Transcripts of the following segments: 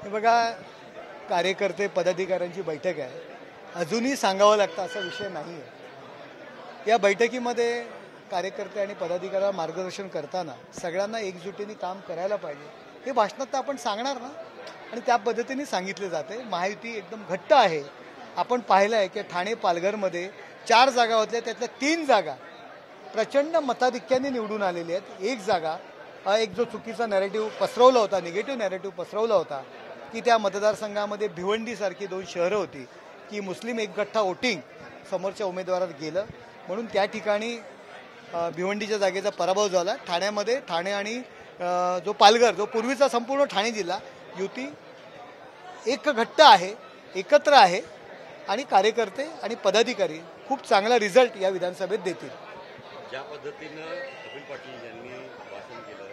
हे बघा, कार्यकर्ते पदाधिकाऱ्यांची बैठक आहे, अजूनही सांगावं लागतं असा विषय नाही आहे। या बैठकीमध्ये कार्यकर्ते आणि पदाधिकाऱ्यांना मार्गदर्शन करताना सगळ्यांना एकजुटीने काम करायला पाहिजे हे भाषणात तर आपण सांगणार ना, आणि त्या पद्धतीने सांगितले जाते। महायुती एकदम घट्ट आहे। आपण पाहिलं आहे की ठाणे पालघरमध्ये 4 जागा होत्या, त्यातल्या 3 जागा प्रचंड मताधिक्याने निवडून आलेली आहेत। एक जागा एक जो चुकीचा नॅरेटिव्ह पसरवला होता, निगेटिव्ह नॅरेटिव्ह पसरवला होता की त्या मतदारसंघामध्ये भिवंडीसारखी 2 शहरं होती की मुस्लिम एकगठ्ठा वोटिंग समोरच्या उमेदवारात गेलं, म्हणून त्या ठिकाणी भिवंडीच्या जागेचा पराभव झाला। ठाण्यामध्ये ठाणे आणि जो पालघर, जो पूर्वीचा संपूर्ण ठाणे जिल्हा युती एक घट्ट आहे, एकत्र आहे आणि कार्यकर्ते आणि पदाधिकारी खूप चांगला रिझल्ट या विधानसभेत देतील। ज्या पद्धतीनं कपिल पाटील यांनी भाषण केलं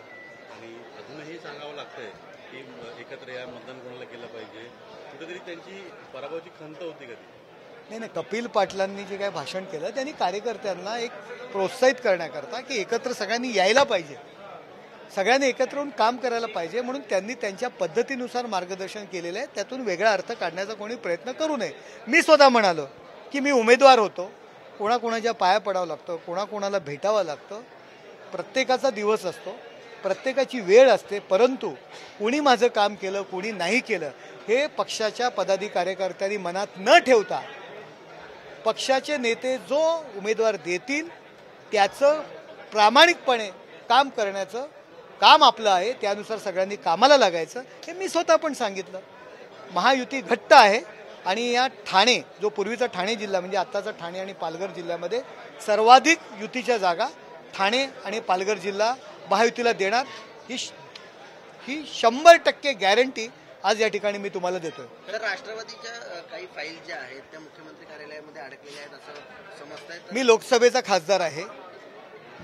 आणि अजूनही सांगावं लागतंय की एकत्र या मतदान कोणाला केलं पाहिजे, कुठेतरी त्यांची पराभवाची खंत होती कधी? नाही, कपिल पाटलांनी जे काय भाषण केलं त्यांनी कार्यकर्त्यांना एक प्रोत्साहित करण्याकरता की एकत्र सगळ्यांनी यायला पाहिजे, सगळ्यांनी एकत्र येऊन काम करायला पाहिजे, म्हणून त्यांनी त्यांच्या पद्धतीनुसार मार्गदर्शन केलेलं आहे। त्यातून वेगळा अर्थ काढण्याचा कोणी प्रयत्न करू नये। मी स्वतः म्हणालो की मी उमेदवार होतो, कोणाकोणाच्या पाया पडावं लागतं, कोणाकोणाला भेटावं लागतं, प्रत्येकाचा दिवस असतो, प्रत्येकाची वेळ असते, परंतु कोणी माझं काम केलं कोणी नाही केलं हे पक्षाच्या पदाधिकाऱ्यांनी मनात न ठेवता पक्षाचे नेते जो उमेदवार देतील त्याचं प्रामाणिकपणे काम करण्याचं काम आपलं आहे, त्यानुसार सगळ्यांनी कामाला लागायचं हे मी स्वतः पण सांगितलं। महायुती घट्ट आहे आणि या ठाणे, जो पूर्वीचा ठाणे जिल्हा म्हणजे आत्ताचा ठाणे आणि पालघर जिल्ह्यामध्ये सर्वाधिक युतीच्या जागा ठाणे आणि पालघर जिल्हा महायुतीला देणार ही 100% गॅरंटी आज या ठिकाणी मी तुम्हाला देतोय। तर राष्ट्रवादीच्या काही फाईल ज्या आहेत त्या मुख्यमंत्री कार्यालयामध्ये अडकलेल्या आहेत असं समजतंय। मी लोकसभेचा खासदार आहे,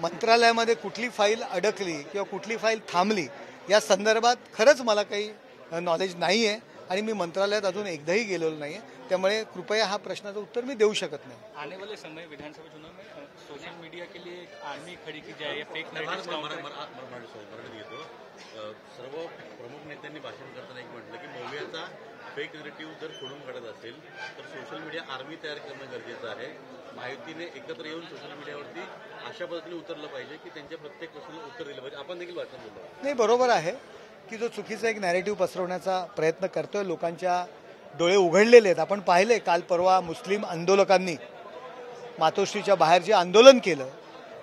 मंत्रालयामध्ये कुठली फाईल अडकली किंवा कुठली फाईल थांबली या संदर्भात खरंच मला काही नॉलेज नाही आहे आणि मी मंत्रालयात अजून एकदाही गेलेलो नाही आहे, त्यामुळे कृपया हा प्रश्नाचं उत्तर मी देऊ शकत नहीं। आने वाले समय विधानसभा चुनाव में सोशल मीडिया के लिए एक आर्मी खड़ी की जाए, फेक सर्व प्रमुख नेत्यांनी भाषण करताना एक म्हटलं की मौर्याचा फेक नॅरेटिव्ह जर खोडून काढत असेल तर सोशल मीडिया आर्मी तयार करणं गरजेचं आहे। महायुतीने एकत्र येऊन सोशल मीडियावरती अशा पद्धतीने उतरलं पाहिजे की त्यांच्या प्रत्येक प्रश्नाला उत्तर दिलं पाहिजे। आपण देखील भाषण बोललो नाही, बरोबर आहे की जो चुकीचा एक नॅरेटिव्ह पसरवण्याचा प्रयत्न करतोय, लोकांच्या डोळे उघडलेले आहेत। आपण पाहिले काल परवा मुस्लिम आंदोलकांनी मातोश्रीच्या बाहेर जे आंदोलन केलं,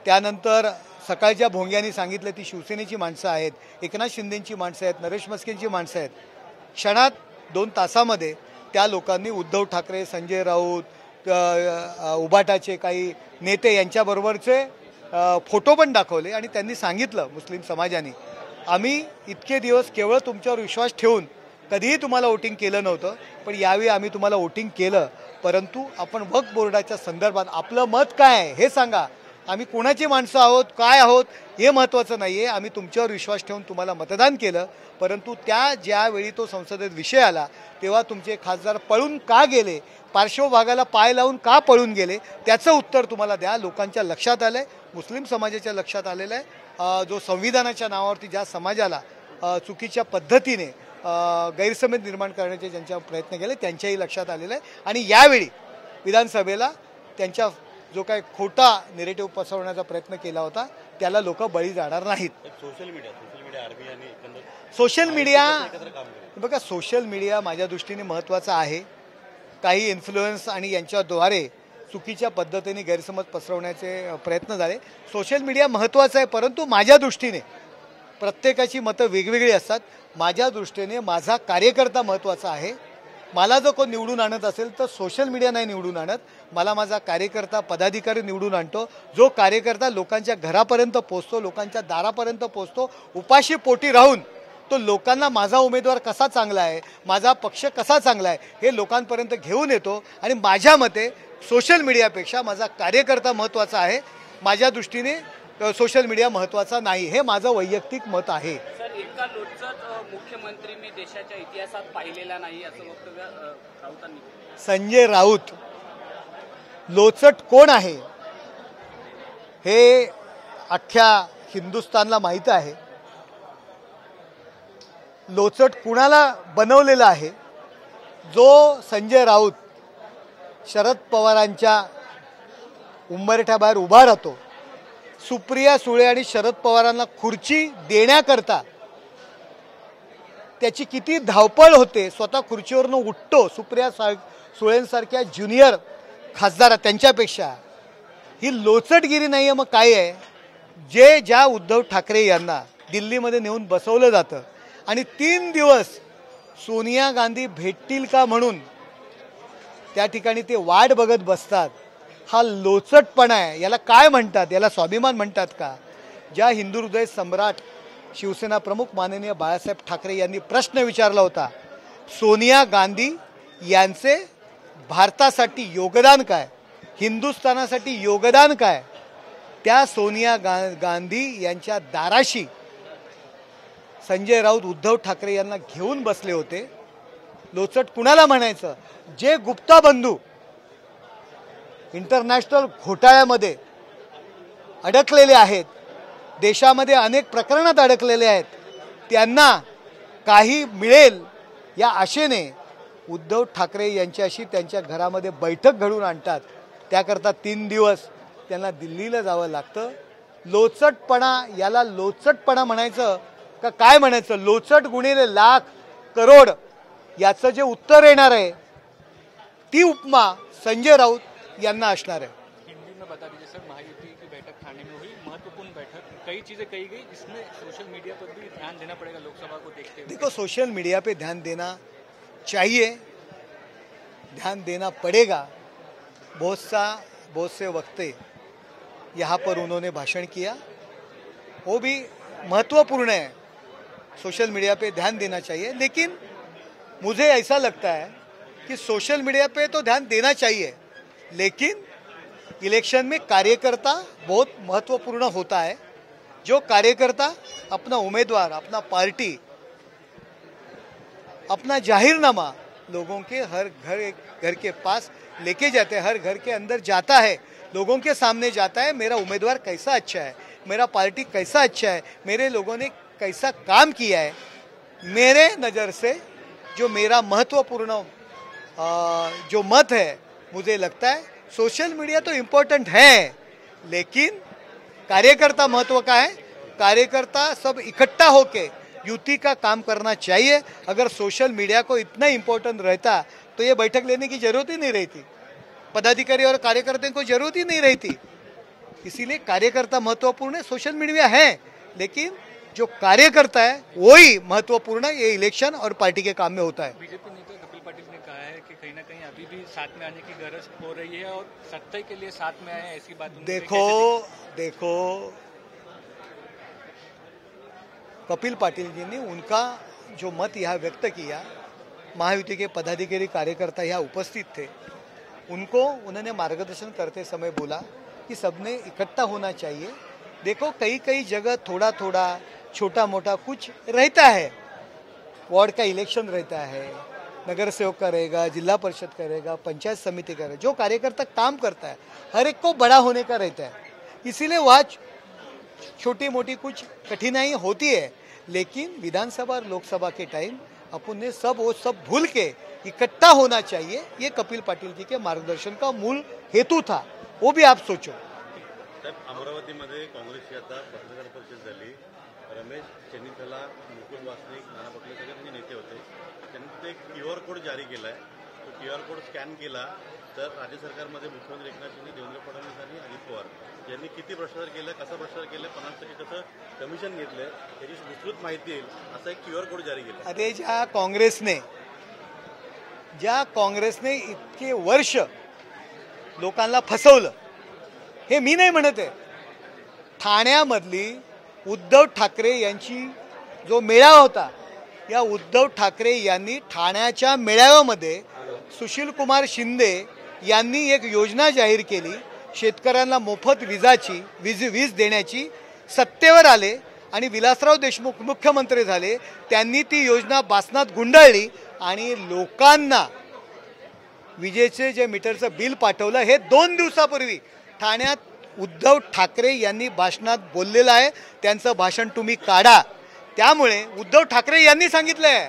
त्यानंतर सकाळच्या भोंग्यांनी सांगितलं ती शिवसेनेची माणसं आहेत, एकनाथ शिंदेची माणसं आहेत, नरेश मस्केंची माणसं आहेत। क्षणात 2 तासामध्ये त्या लोकांनी उद्धव ठाकरे, संजय राऊत, उबाटाचे काही नेते यांच्याबरोबरचे फोटो पण दाखवले आणि त्यांनी सांगितलं मुस्लिम समाजाने, आम्ही इतके दिवस केवळ तुमच्यावर विश्वास ठेवून कधीही तुम्हाला वोटिंग केलं नव्हतं, पण यावेळी आम्ही तुम्हाला वोटिंग केलं, परंतु आपण वक्फ बोर्डाच्या संदर्भात आपलं मत काय आहे हे सांगा, आम्ही कोणाची माणसं आहोत काय आहोत हे महत्त्वाचं नाही आहे, आम्ही तुमच्यावर विश्वास ठेवून तुम्हाला मतदान केलं, परंतु ज्यावेळी तो संसदेत विषय आला तेव्हा तुमचे खासदार पळून का गेले, पार्श्वभागाला पाय लावून का पळून गेले, त्याचं उत्तर तुम्हाला द्या। लोकांच्या लक्षात आलं आहे, मुस्लिम समाजाच्या लक्षात आलेलं आहे, जो संविधानाच्या नावावरती ज्या समाजाला चुकीच्या पद्धतीने गैरसमज निर्माण करण्याचे ज्यांच्या प्रयत्न केले त्यांच्याही लक्षात आलेलं आहे आणि यावेळी विधानसभेला त्यांच्या जो काय खोटा नेरेटिव्ह पसरवण्याचा प्रयत्न केला होता त्याला लोक बळी जाणार नाहीत। सोशल मीडिया आर्मी आणि सोशल मीडिया बघा, सोशल मीडिया माझ्या दृष्टीने महत्त्वाचा आहे। काही इन्फ्लुएन्स आणि यांच्याद्वारे चुकीच्या पद्धतीने गैरसमज पसरवण्याचे प्रयत्न झाले। सोशल मीडिया महत्त्वाचा आहे, परंतु माझ्या दृष्टीने प्रत्येकाची मतं वेगवेगळी असतात। माझ्या दृष्टीने माझा कार्यकर्ता महत्त्वाचा आहे। मला जर कोण निवडून आणत असेल तर सोशल मीडिया नाही निवडून आणत, मला माझा कार्यकर्ता पदाधिकारी निवडून आणतो। जो कार्यकर्ता लोकांच्या घरापर्यंत पोहोचतो, लोकांच्या दारापर्यंत पोहोचतो, उपाशी पोटी राहून तो लोकांना माझा उमेदवार कसा चांगला आहे, माझा पक्ष कसा चांगला आहे हे लोकांपर्यंत घेऊन येतो आणि माझ्या मते सोशल मीडियापेक्षा माझा कार्यकर्ता महत्त्वाचा आहे। माझ्या दृष्टीने सोशल मीडिया महत्त्वाचा नाही, हे माझं वैयक्तिक मत आहे। सर, एका लोटचाच मुख्यमंत्री मी देशाच्या इतिहासात पाहिलेला नाही असं वक्तव्य राऊतांनी। संजय राऊत लोचट कोण आहे हे अख्ख्या हिंदुस्थानला माहीत आहे। लोचट कुणाला बनवलेला आहे? जो संजय राऊत शरद पवारांच्या उंबरठ्याबाहेर उभा राहतो, सुप्रिया सुळे आणि शरद पवारांना खुर्ची देण्याकरता त्याची किती धावपळ होते, स्वतः खुर्चीवरनं उठतो, सुप्रिया सुळेंसारख्या ज्युनियर खासदार त्यांच्यापेक्षा. ही लोचटगिरी नाही आहे मग काय आहे? ज्या उद्धव ठाकरे यांना दिल्लीमध्ये नेऊन बसवलं जातं आणि 3 दिवस सोनिया गांधी भेटतील का म्हणून त्या ठिकाणी ते वाट बघत बसतात. हा लोचटपणा आहे. याला काय म्हणतात? याला स्वाभिमान म्हणतात का? ज्या हिंदू हृदय सम्राट शिवसेना प्रमुख माननीय बाळासाहेब ठाकरे यांनी प्रश्न विचारला होता, सोनिया गांधी यांचे भारतासाठी योगदान काय, हिंदुस्थानासाठी योगदान काय, त्या सोनिया गांधी यांच्या दाराशी संजय राऊत उद्धव ठाकरे यांना घेऊन बसले होते. लोचट कुणाला म्हणायचं? जे गुप्ता बंधू इंटरनॅशनल घोटाळ्यामध्ये अडकलेले आहेत, देशामध्ये अनेक प्रकरणात अडकलेले आहेत, त्यांना काही मिळेल या आशेने उद्धव ठाकरे यांच्याशी त्यांच्या घरामध्ये बैठक घडवून आणतात. त्याकरता 3 दिवस त्यांना दिल्लीला जावं लागतं. लोचटपणा, याला लोचटपणा म्हणायचं का काय म्हणायचं? लोचट गुणिले लाख करोड याचं जे उत्तर येणार आहे ती उपमा संजय राऊत यांना असणार है. हिंदी में बता दीजिए सर, महायुति की बैठक ठाणे में हुई, महत्वपूर्ण बैठक, कई चीजें कही गई, इसमें सोशल मीडिया पर भी ध्यान देना पड़ेगा लोकसभा को देखते हुए. देखो, सोशल मीडिया पे ध्यान देना चाहिए, ध्यान देना पड़ेगा. बहुत से वक्ते यहाँ पर उन्होंने भाषण किया, वो भी महत्वपूर्ण है. सोशल मीडिया पे ध्यान देना चाहिए, लेकिन मुझे ऐसा लगता है कि सोशल मीडिया पे तो ध्यान देना चाहिए, लेकिन इलेक्शन में कार्यकर्ता बहुत महत्वपूर्ण होता है. जो कार्यकर्ता अपना उम्मीदवार, अपना पार्टी, अपना जाहिरनामा लोगों के हर घर के पास लेके जाते हैं, हर घर के अंदर जाता है, लोगों के सामने जाता है, मेरा उम्मीदवार कैसा अच्छा है, मेरा पार्टी कैसा अच्छा है, मेरे लोगों ने कैसा काम किया है. मेरे नज़र से जो मेरा महत्वपूर्ण जो मत है, मुझे लगता है सोशल मीडिया तो इम्पोर्टेंट है, लेकिन कार्यकर्ता महत्व का है. कार्यकर्ता सब इकट्ठा होके युति का काम करना चाहिए. अगर सोशल मीडिया को इतना इम्पोर्टेंट रहता तो ये बैठक लेने की जरूरत ही नहीं रहती, पदाधिकारी और कार्यकर्ताओं को जरूरत ही नहीं रहती. इसीलिए कार्यकर्ता महत्वपूर्ण है, सोशल मीडिया है, लेकिन जो कार्यकर्ता है वही महत्वपूर्ण है. ये इलेक्शन और पार्टी के काम में होता है. बीजेपी नेता कपिल पाटिल ने कहा है कि कहीं ना कहीं अभी भी साथ में आने की गरज हो रही है और सत्ता के लिए साथ में आए, ऐसी बात देखो कपिल पाटिल जी ने उनका जो मत यहाँ व्यक्त किया, महायुति के पदाधिकारी कार्यकर्ता यहाँ उपस्थित थे, उनको उन्होंने मार्गदर्शन करते समय बोला कि सबने इकट्ठा होना चाहिए. देखो, कई जगह थोड़ा थोड़ा छोटा मोटा कुछ रहता है, वार्ड का इलेक्शन रहता है, नगर सेवक का रहेगा, जिला परिषद करेगा, पंचायत समिति करेगा, जो कार्यकर्ता काम करता है हर एक को बड़ा होने का रहता है. इसीलिए वहाँ छोटी मोटी कुछ कठिनाई होती है, लेकिन विधानसभा और लोकसभा के टाइम अपन ने वो सब भूल के इकट्ठा होना चाहिए. ये कपिल पाटिल जी के मार्गदर्शन का मूल हेतु था, वो भी आप सोचो. अमरावतीमध्ये काँग्रेसची आता पत्रकार परिषद झाली. रमेश चेन्नीथला, मुकुल वासनिक, नाना पटोले सगळे नेते होते. त्यांनी ते QR कोड जारी केला आहे. तो QR कोड स्कॅन केला तर राज्य सरकारमध्ये मुख्यमंत्री एकनाथ शिंदे, देवेंद्र फडणवीस आणि अजित पवार यांनी किती भ्रष्टाचार केलं, कसा भ्रष्टाचार केलं, 50% कसं कमिशन घेतलंय याची विस्तृत माहिती येईल असा एक QR कोड जारी केला. अरे ज्या काँग्रेसने इतके वर्ष लोकांना फसवलं, हे मी नाही म्हणत आहे. ठाण्यामधली उद्धव ठाकरे यांची जो मेळावा होता, या उद्धव ठाकरे यांनी ठाण्याच्या मेळाव्यामध्ये सुशील कुमार शिंदे यांनी एक योजना जाहीर केली, शेतकऱ्यांना मोफत वीज देण्याची. सत्तेवर आले आणि विलासराव देशमुख मुख्यमंत्री झाले, त्यांनी ती योजना बासनात गुंडाळली आणि लोकांना विजेचे जे मीटरचं बिल पाठवलं. हे 2 दिवसापूर्वी ठाण्यात उद्धव ठाकरे यांनी भाषणात बोललेलं आहे. त्यांचं भाषण तुम्ही काढा. त्यामुळे उद्धव ठाकरे यांनी सांगितलं आहे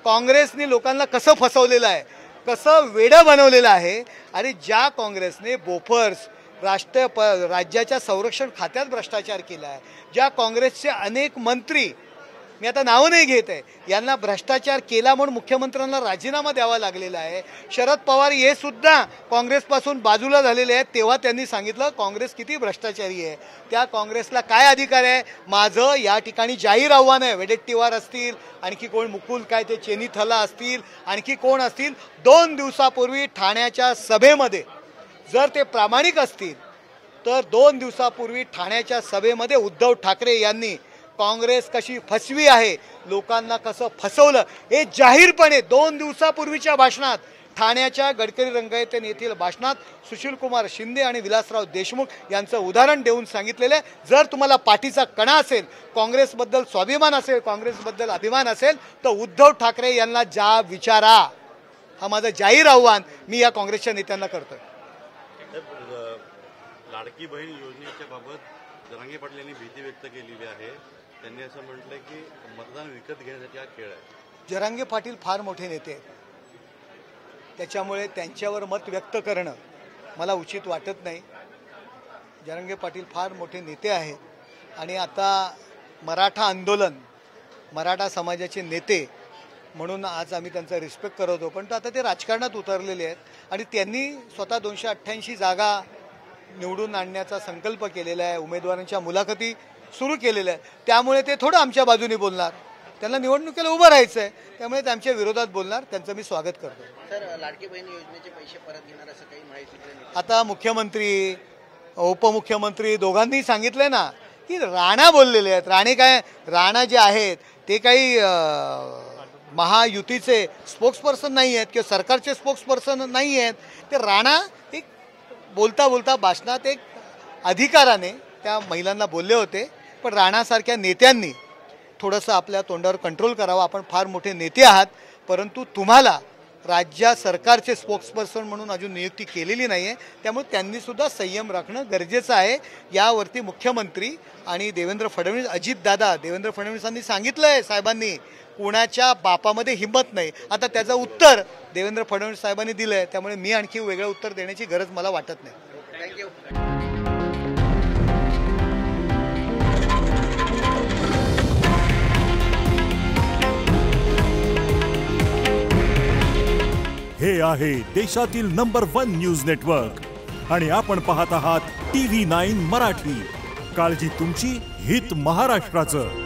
काँग्रेसने लोकांना कसं फसवलेलं आहे, कसं वेडं बनवलेलं आहे. आणि ज्या काँग्रेसने बोफर्स राज्याच्या संरक्षण खात्यात भ्रष्टाचार केला आहे, ज्या काँग्रेसचे अनेक मंत्री, मी आता नावं नाही घेत आहे, यांना भ्रष्टाचार केला म्हणून मुख्यमंत्र्यांना राजीनामा द्यावा लागलेला आहे. शरद पवार हे सुद्धा काँग्रेसपासून बाजूला झालेले आहेत. तेव्हा त्यांनी सांगितलं काँग्रेस किती भ्रष्टाचारी आहे. त्या काँग्रेसला काय अधिकार आहे. माझं या ठिकाणी जाहीर आव्हान आहे, वडेट्टीवार असतील, आणखी कोण मुकुल काय ते चेनीथला असतील, आणखी कोण असतील, 2 दिवसापूर्वी ठाण्याच्या सभेमध्ये जर ते प्रामाणिक असतील तर 2 दिवसापूर्वी ठाण्याच्या सभेमध्ये उद्धव ठाकरे यांनी काँग्रेस कशी फसवी आहे, लोकांना कसं फसवलं हे जाहीरपणे 2 दिवसापूर्वीच्या भाषणात, ठाण्याच्या गडकरी रंगायतन येथील भाषणात सुशीलकुमार शिंदे आणि विलासराव देशमुख यांचं उदाहरण देऊन सांगितलेलं आहे. जर तुम्हाला पाठीचा कणा असेल, काँग्रेसबद्दल स्वाभिमान असेल, काँग्रेसबद्दल अभिमान असेल तर उद्धव ठाकरे यांना जा विचारा. हा माझं जाहीर आव्हान मी या काँग्रेसच्या नेत्यांना करतोय. लाडकी बहीण योजनेच्या बाबत जरांगे पाटील यांनी भीती व्यक्त केलेली आहे. त्यांनी असं म्हटलं की मतदान विकत घेण्यासाठी हा खेळ आहे. जरांगे पाटील फार मोठे नेते आहेत, त्याच्यामुळे त्यांच्यावर मत व्यक्त करणं मला उचित वाटत नाही. जरांगे पाटील फार मोठे नेते आहेत आणि आता मराठा आंदोलन, मराठा समाजाचे नेते म्हणून आज आम्ही त्यांचा रिस्पेक्ट करत होतो. पण आता ते राजकारणात उतरलेले आहेत आणि त्यांनी स्वतः 288 जागा निवडून आणण्याचा संकल्प केलेला आहे, उमेदवारांच्या मुलाखती सुरू केलेल्या आहे. त्यामुळे ते थोडं आमच्या बाजूने बोलणार, त्यांना निवडणुकीला उभं राहायचं आहे, त्यामुळे ते आमच्या विरोधात बोलणार. त्यांचं मी स्वागत करतो. सर, लाडकी बहीण योजनेचे पैसे परत घेणार असं काही माहिती दिली? आता मुख्यमंत्री, उपमुख्यमंत्री दोघांनी सांगितलंय ना की राणा बोललेले आहेत. राणा जे आहेत ते काही महायुतीचे स्पोक्सपर्सन नाही आहेत किंवा सरकारचे स्पोक्सपर्सन नाही आहेत. ते राणा एक बोलता भाषणात एक अधिकाराने त्या महिलांना बोलले होते. पण राणासारख्या नेत्यांनी थोडंसं आपल्या तोंडावर कंट्रोल करावा. आपण फार मोठे नेते आहात, परंतु तुम्हाला राज्य सरकारचे स्पोक्सपर्सन म्हणून अजून नियुक्ती केलेली नाही आहे. त्यामुळे त्यांनीसुद्धा संयम राखणं गरजेचं आहे. यावरती मुख्यमंत्री आणि देवेंद्र फडणवीस, अजितदादा देवेंद्र फडणवीसांनी सांगितलं आहे साहेबांनी कुणाच्या बापामध्ये हिंमत नाही. आता त्याचं उत्तर देवेंद्र फडणवीस साहेबांनी दिलं आहे, त्यामुळे मी आणखी वेगळं उत्तर देण्याची गरज मला वाटत नाही. थँक्यू. हे आहे देशातील नंबर 1 न्यूज नेटवर्क आणि आपण पाहत आहात TV9 मराठी. काळजी तुमची, हित महाराष्ट्राचं.